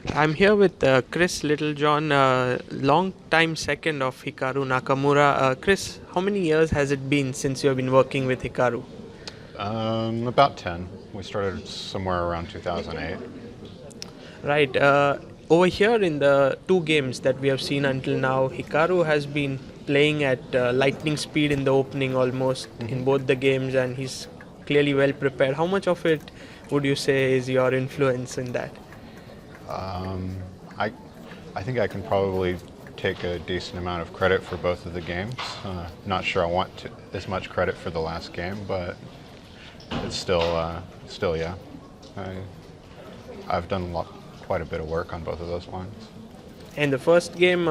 I'm here with Kris Littlejohn, long time second of Hikaru Nakamura. Kris, how many years has it been since you have been working with Hikaru? About 10. We started somewhere around 2008. Right. Over here in the two games that we have seen until now, Hikaru has been playing at lightning speed in the opening almost in both the games, and he's clearly well prepared. How much of it would you say is your influence in that? I, I think I can probably take a decent amount of credit for both of the games. Not sure I want as much credit for the last game, but it's still yeah. I, I've done quite a bit of work on both of those lines. In the first game,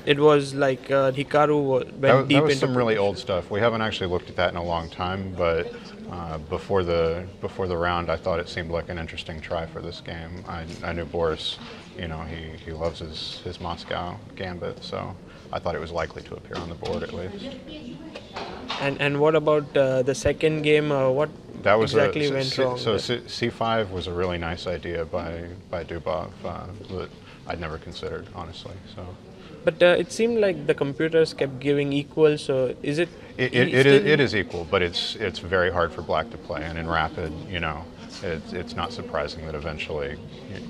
it was like went That deep was into some really old stuff. We haven't actually looked at that in a long time, but before the round, I thought it seemed like an interesting try for this game. I knew Boris, he loves his Moscow gambit, so I thought it was likely to appear on the board at least. And what about the second game? What That was exactly went wrong? so C5 was a really nice idea by Dubov that I'd never considered honestly. So. But it seemed like the computers kept giving equal. So is it? It is equal, but it's very hard for black to play, and in rapid, it's not surprising that eventually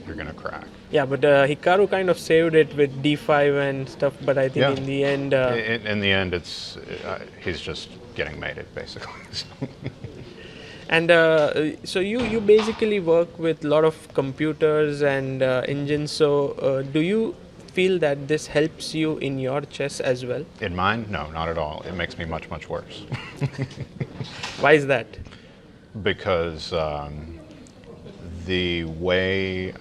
you're going to crack. Yeah, but Hikaru kind of saved it with d5 and stuff. But I think in the end, in the end, he's just getting mated basically. and so you basically work with a lot of computers and engines. So do you feel that this helps you in your chess as well? In mine, no, not at all. It makes me much worse. Why is that? Because the way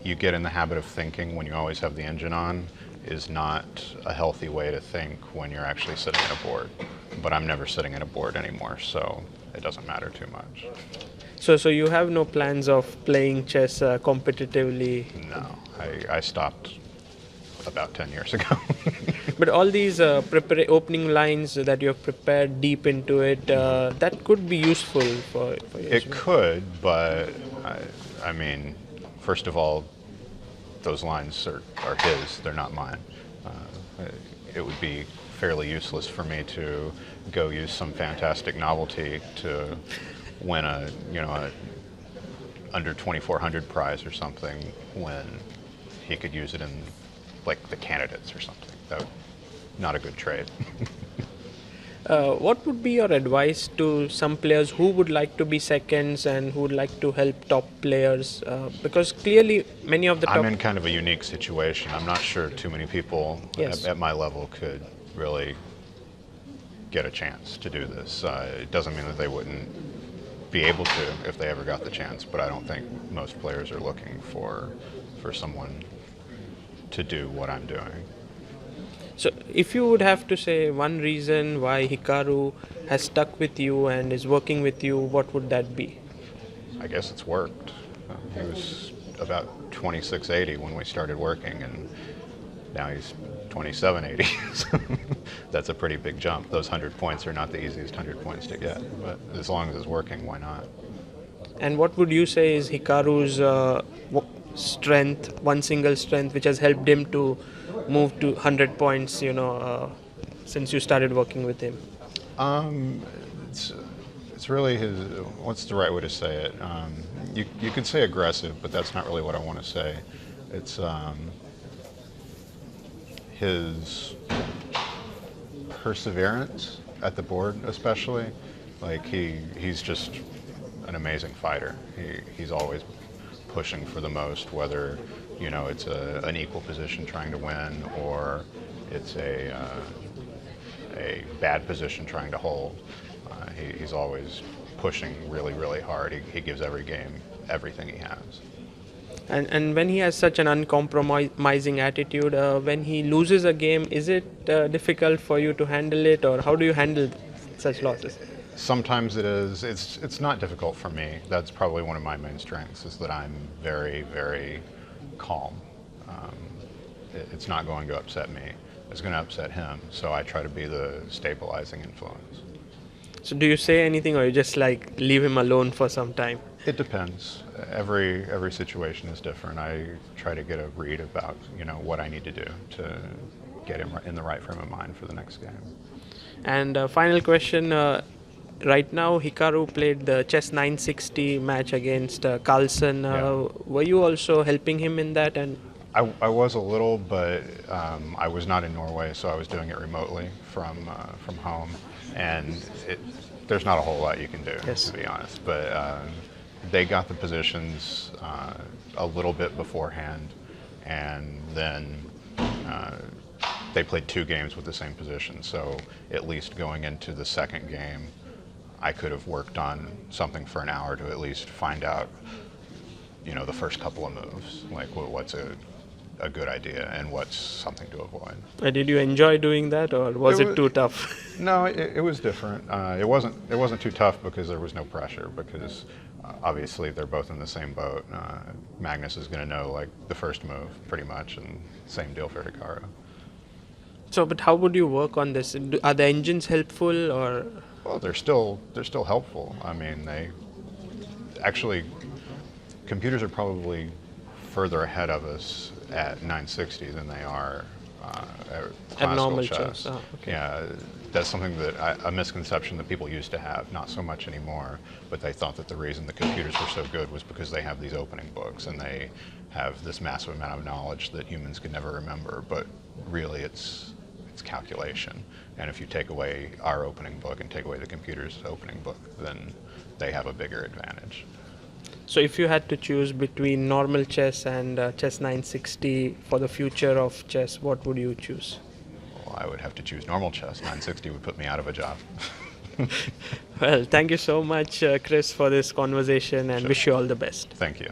you get in the habit of thinking when you always have the engine on is not a healthy way to think when you're actually sitting at a board. But I'm never sitting at a board anymore, so it doesn't matter too much. So you have no plans of playing chess competitively? No, I stopped about 10 years ago. But all these opening lines that you have prepared deep into it, that could be useful for you. It could, but I mean, first of all, those lines are his, they're not mine. It would be fairly useless for me to go use some fantastic novelty to win a under 2400 prize or something when he could use it in like the candidates or something. That would, not a good trade. What would be your advice to some players who would like to be seconds and who would like to help top players? Because clearly many of the top... I'm in kind of a unique situation. I'm not sure too many people at my level could really get a chance to do this. It doesn't mean that they wouldn't be able to if they ever got the chance, but I don't think most players are looking for someone to do what I'm doing. So if you would have to say one reason why Hikaru has stuck with you and is working with you, what would that be? I guess it's worked. He was about 2680 when we started working, and now he's 2780. So that's a pretty big jump. Those 100 points are not the easiest 100 points to get, but as long as it's working, why not? And what would you say is Hikaru's strength, one single strength, which has helped him to move to 100 points, since you started working with him? It's really his, what's the right way to say it? You could say aggressive, but that's not really what I want to say. It's his perseverance at the board, especially. Like he's just an amazing fighter. He's always pushing for the most, whether it's an equal position trying to win or it's a bad position trying to hold. He's always pushing really hard. He gives every game everything he has. And when he has such an uncompromising attitude, when he loses a game, is it difficult for you to handle it, or how do you handle such losses? Sometimes it is. It's not difficult for me. That's probably one of my main strengths, is that I'm very calm. It's not going to upset me. It's going to upset him. So I try to be the stabilizing influence. So do you say anything, or you just like leave him alone for some time? It depends. Every situation is different. I try to get a read about what I need to do to get him in the right frame of mind for the next game. And final question. Right now, Hikaru played the chess 960 match against Carlsen. Yeah. Were you also helping him in that? And I was a little, but I was not in Norway, so I was doing it remotely from home, and there's not a whole lot you can do, Yes. to be honest. But they got the positions a little bit beforehand, and then they played 2 games with the same position. So at least going into the second game, I could have worked on something for an hour to at least find out, the first couple of moves, like what's a good idea and what's something to avoid. did you enjoy doing that, or was it too tough? No, it was different. It wasn't too tough because there was no pressure, because obviously they're both in the same boat. Magnus is going to know like the first move pretty much, and same deal for Hikaru. So, but how would you work on this? Are the engines helpful, or? Well, they're still helpful. I mean, they actually, computers are probably further ahead of us at 960 than they are at classical normal chess. chess. Oh, okay. Yeah, that's something that a misconception that people used to have. Not so much anymore, but they thought that the reason the computers were so good was because they have these opening books and they have this massive amount of knowledge that humans could never remember. But really, it's calculation. And if you take away our opening book and take away the computer's opening book, then they have a bigger advantage. So, if you had to choose between normal chess and chess 960 for the future of chess, what would you choose? Well, I would have to choose normal chess. 960 would put me out of a job. Well, thank you so much, Kris, for this conversation, and wish you all the best. Thank you.